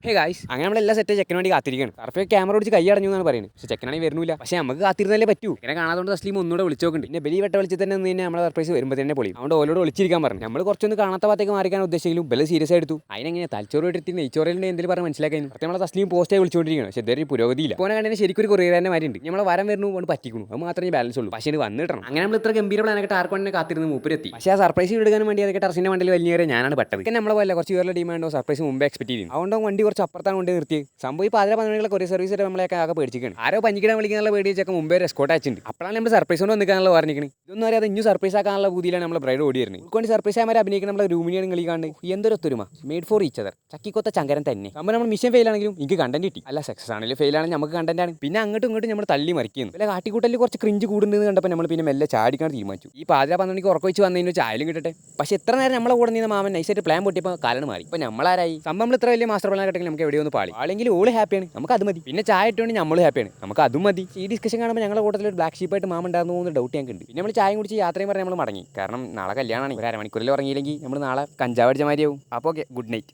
Hey guys അങ്ങനെ നമ്മളെല്ലാം set ചെക്കന് വേണ്ടി കാത്തിരിക്കുകയാണ്. സർഫേ ക്യാമറ പിടിച്ച് കൈ അടഞ്ഞു എന്നാണ് പറയുന്നത്. പക്ഷേ ചെക്കനാണെങ്കിൽ വരുന്നില്ല. പക്ഷേ നമുക്ക് കാത്തിരുന്നല്ലേ പറ്റൂ. ഇങ്ങനെ കാണാതുകൊണ്ട് തസ്ലീം ഒന്നുകൂടെ വിളിച്ചോക്കുണ്ട്. പിന്നെ ബലി വെട്ട വിളിച്ച് തന്നെ നിന്ന് നമ്മളെ സർപ്രൈസ് വരുമ്പോൾ തന്നെ പൊളി. അതുകൊണ്ട് ഓലോട് വിളിച്ചിരിക്കാൻ പറഞ്ഞു. നമ്മൾ കുറച്ചൊന്ന് കാണാത്ത ഭാഗത്തേക്ക് മാറിക്കാൻ ഉദ്ദേശിച്ചെങ്കിലും ബല സീരിയസ് എടുത്തു. അതിനെങ്ങനെ തലച്ചോറ് എടുത്തി നെയ്ച്ചോറിൻ്റെ എന്തെങ്കിലും പറഞ്ഞ് മനസ്സിലാക്കാൻ നമ്മളെ തസ്ലീം പോസ്റ്റായി വിളിച്ചുകൊണ്ടിരിക്കുകയാണ്. പക്ഷേ ഇതൊരു പുരോഗതിയില്ല. പോണ കണ്ടിന് ശരിക്കും ഒരു കൊറിയറിനെ മാറിയുണ്ട്. നമ്മളെ വരം വരുന്നു കൊണ്ട് പറ്റിക്കുന്നു. അത് മാത്രമേ ബാലൻസ് ഉള്ളൂ. പക്ഷേ ഇത് വന്നിട്ടണം. അങ്ങനെ നമ്മൾ ഇത്ര ഗംഭീര പ്ലാനൊക്കെ ആർക്കൊന്നെ കാത്തിരുന്ന് മൂപ്പരെത്തി. പക്ഷേ ആ സർപ്രൈസ് എടുക്കാൻ വേണ്ടി അതൊക്കെ ടെറസിന്റെ വണ്ടിയിൽ വലിയ ഞാനാണ് പെട്ടത്. നമ്മളെ പോലെ കുറച്ച് പേരുടെ ഡിമാൻഡോ സർപ്രൈസ് മുമ്പേ എക്സ്പെക്ട് ചെയ്തു. അതുകൊണ്ട് വണ്ടി കുറച്ച് അപ്പുറത്താണ് കൊണ്ട് നിർത്തി സംഭവം ഈ 11 കൊറിയർ സർവീസ് നമ്മളെയൊക്കെ ആകെ പേടിച്ചിരിക്കുകയാണ്. ആരോ പഞ്ഞിക്കിടാൻ വിളിക്കാനുള്ള പേടി വെച്ചൊക്കെ മുമ്പേ ഒരു എസ്കോട്ട് അയച്ചിട്ടുണ്ട്. അപ്പോഴാണ് നമ്മൾ സർപ്രൈസ് കൊണ്ട് വന്നിക്കാനുള്ള പറഞ്ഞിരിക്കുന്നത്. ഇതൊന്നും അറിയാതെ ഇനി സർപ്രൈസ് ആക്കാനുള്ള ബുദ്ധിയിലാണ് നമ്മൾ ബ്രൈഡ് ഓടി വരുന്നത്. ഉൾക്കൊണ്ട് സർപ്രൈസ് ആയി അഭിനയിക്കുന്ന നമ്മളെ റൂമിനെയാണ് കളിക്കാണ്ട് എന്തൊരു ഒത്തൊരുമ made for each other ചക്കിക്കൊത്ത Chankaran തന്നെ. നമ്മൾ മിഷൻ ഫെയിൽ ആണെങ്കിലും എനിക്ക് കണ്ടന്റ് കിട്ടി. അല്ല സക്സസ് ആണെങ്കിലും ഫെയിൽ ആണെങ്കിൽ നമുക്ക് കണ്ടന്റ് ആണ്. പിന്നെ അങ്ങോട്ടും ഇങ്ങോട്ടും നമ്മൾ തള്ളി മറിക്കുന്നു. അല്ല കാട്ടിക്കൂട്ടലിൽ കുറച്ച് ക്രിഞ്ച് കൂടുന്നത് കണ്ടപ്പോൾ നമ്മൾ പിന്നെ മെല്ലെ ചാടിക്കാൻ തീരുമാനിച്ചു. ഈ 11 ഉറക്കം വെച്ച് വന്നതിന് ചായാലും കിട്ടട്ടെ. പക്ഷേ എത്ര നേരം നമ്മളെ കൂടെ നിന്ന് മാമൻ നൈസായിട്ട് പ്ലാൻ പൊട്ടിയപ്പോൾ കാലം മാറി. ഇപ്പോൾ നമ്മളാരായി സംഭവം ഇത്ര വലിയ മാസ്റ്റർ പ്ലാൻ കിട്ടെങ്കിൽ നമുക്ക് എവിടെയൊന്ന് പാളി ആളെങ്കിൽ ഓള് ഹാപ്പിയാണ്, നമുക്ക് അത് മതി. പിന്നെ ചായ ഇട്ടുകൊണ്ട് നമ്മൾ ഹാപ്പിയാണ്, നമുക്ക് അതും മതി. ഈ ഡിസ്കഷൻ കാണുമ്പോൾ ഞങ്ങളുടെ കൂട്ടത്തിൽ ഒരു ബ്ലാക്ക് ഷീപ്പായിട്ട് മാമൻ ഉണ്ടാകുന്നു എന്ന് ഡൗട്ട് ഞങ്ങൾക്ക് ഉണ്ട്. പിന്നെ നമ്മൾ ചായ കുടിച്ച് യാത്രയും പറഞ്ഞ് നമ്മൾ മടങ്ങി. കാരണം നാളെ കല്യാണമാണ്. ഒരു അരമണിക്കൂറിൽ ഉറങ്ങിയില്ലെങ്കിൽ നമ്മൾ നാളെ കഞ്ചാവ് അടിച്ച മാതിരിയാവും. അപ്പോൾ ഓക്കെ, ഗുഡ് നൈറ്റ്.